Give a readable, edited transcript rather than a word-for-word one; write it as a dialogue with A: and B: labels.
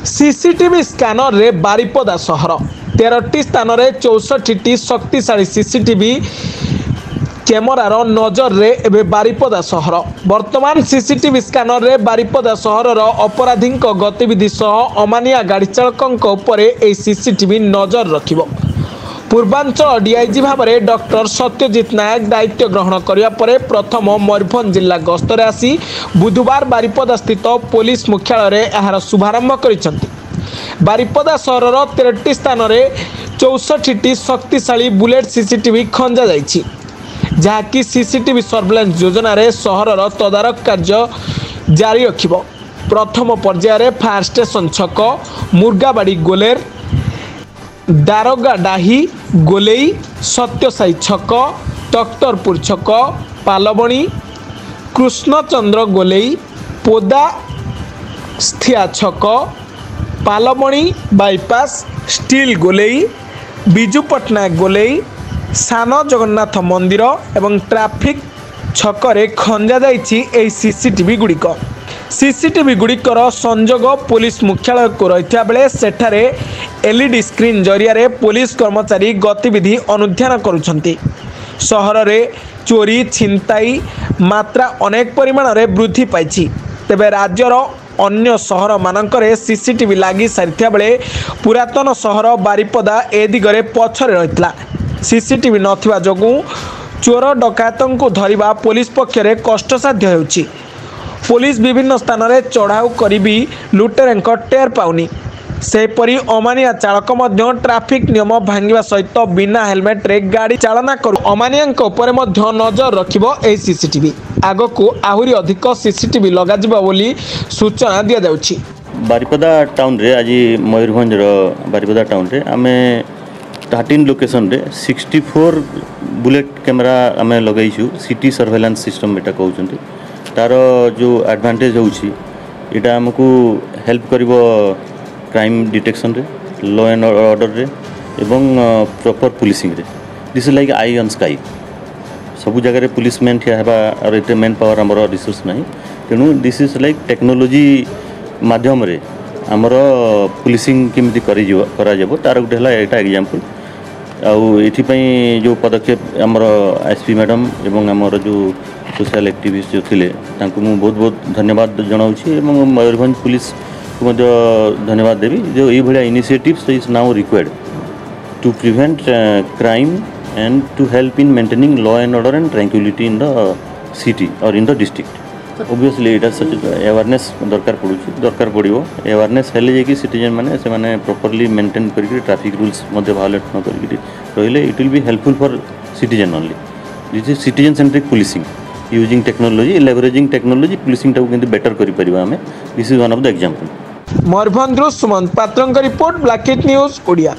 A: CCTV scanner रे बारिपदा सहर 13टी स्थान रे 64टी शक्तिशाली सीसीटीवी कैमरार नजर रे एबे बारिपदा सहर वर्तमान सीसीटीवी स्कैनर रे बारिपदा सहरर अपराधी गतिविधि सह अमानिया गाड़ी चालक उपरे ए सीसीटीवी नजर रखिबो। पूर्वांचल डीआईजी भाव में डॉक्टर सत्यजित नायक दायित्व ग्रहण करने पर प्रथम मयूरभंज जिला गस्तर आसी बुधवार बारिपदा स्थित पुलिस मुख्यालय यार शुभारंभ कर बारिपदा सहर 13टी स्थान में 64टी शक्तिशाली बुलेट सीसीटीवी खंजा जाइछि, जहाँकि सीसीटीवी सर्वेलेंस योजना रे सहरर तदारक कार्य जारी रखिबो। प्रथम पर्यायर फायर स्टेशन छक मुर्गाबाड़ी गोलेर दारोगा डाही गोलेई सत्यसाई छक तख्तरपुर छक पालबणी कृष्णचंद्र गोलेई पोदा स्थिया छक पालबणी बाईपास स्टील गोलेई बिजू पट्टनायक गोलेई सान जगन्नाथ मंदिर एवं ट्राफिक छकरे खंजा जाइछि एही सीसीटीवी गुड़िक। सीसीटीवी गुड़िकर संजोग पुलिस मुख्यालय को रही बेले सेठारे एलईडी स्क्रीन जरिया पुलिस कर्मचारी गतिविधि अनुध्यान करुछंती। सहर में चोरी छिनताई मात्रा अनेक परिमाण में वृद्धि पाई। तेबे राज्यर अन्य सहर मानकरे सीसीटीवी लगी सारी बेले पुरातन सहर बारिपदा ए दिगरे पछरे रहितला। सीसीटीवी नथिबा जोगु चोर डकायतों को धरिबा पुलिस पक्षरे कष्टसाध्य हेउछि। पुलिस विभिन्न स्थान में चढ़ाऊ करी भी लुटेर टेर पाउनी। सेपरी अमानिया चालक मध्य ट्राफिक नियम भांगिबा सहित बिना हेलमेट रे गाड़ी चालना करू अमानियांक उपरे मध्य नजर रखिबो ए सीसीटीवी। आगकू आहुरी अधिक सीसीटीवी लगाजिबा बोली सूचना दिया जाउछि।
B: बारिपदा टाउन रे आज मयूरभंज बारिपदा टाउन रे आमे 13 लोकेशन रे 64 बुलेट कैमेरा आमे लगाइछु। सिटी सर्वेलेंस सिस्टम एटा कहउछन्ती। तार जो एडवांटेज होउछि एटा हमकू हेल्प करिवो क्राइम डिटेक्शन रे लॉ एंड ऑर्डर रे एवं प्रॉपर पुलिसिंग रे। This is like I on sky. सब जगह रे पुलिस मैन ठिया हेबा और एते मैन पावर हमर रिसोर्स नहीं, तेणु दिस इज लाइक टेक्नोलोजी माध्यम रे हमर पुलिसिंग केमिति करा जेबो तार गुटे हला एटा एग्जांपल। आउ एथि जो पदक्षेप हमर एसपी मैडम एवं हमर जो सोशल एक्टिविस्ट जो थिले तांको मु बहुत बहुत धन्यवाद जनाउछि एवं मयूरभंज पुलिस को मध्य धन्यवाद देवी जो ये भलिया initiatives is now required to prevent crime and to help in maintaining law and order and tranquillity in the city और in the district. Obviously it such awareness दरकार पड़ो। अवेयरनेस हेले जे कि सिटीजन माने से माने प्रॉपर्ली मेंटेन करके traffic rules मध्य वायोलेट न करके रहिले it will be helpful for citizen only. This is citizen centric policing using technology leveraging technology policing टाको केंति बेटर करि परिबा हमें। This is one of the example.
A: Mayurbhanj Sumant पात्रंक रिपोर्ट ब्लैक न्यूज ओडिया।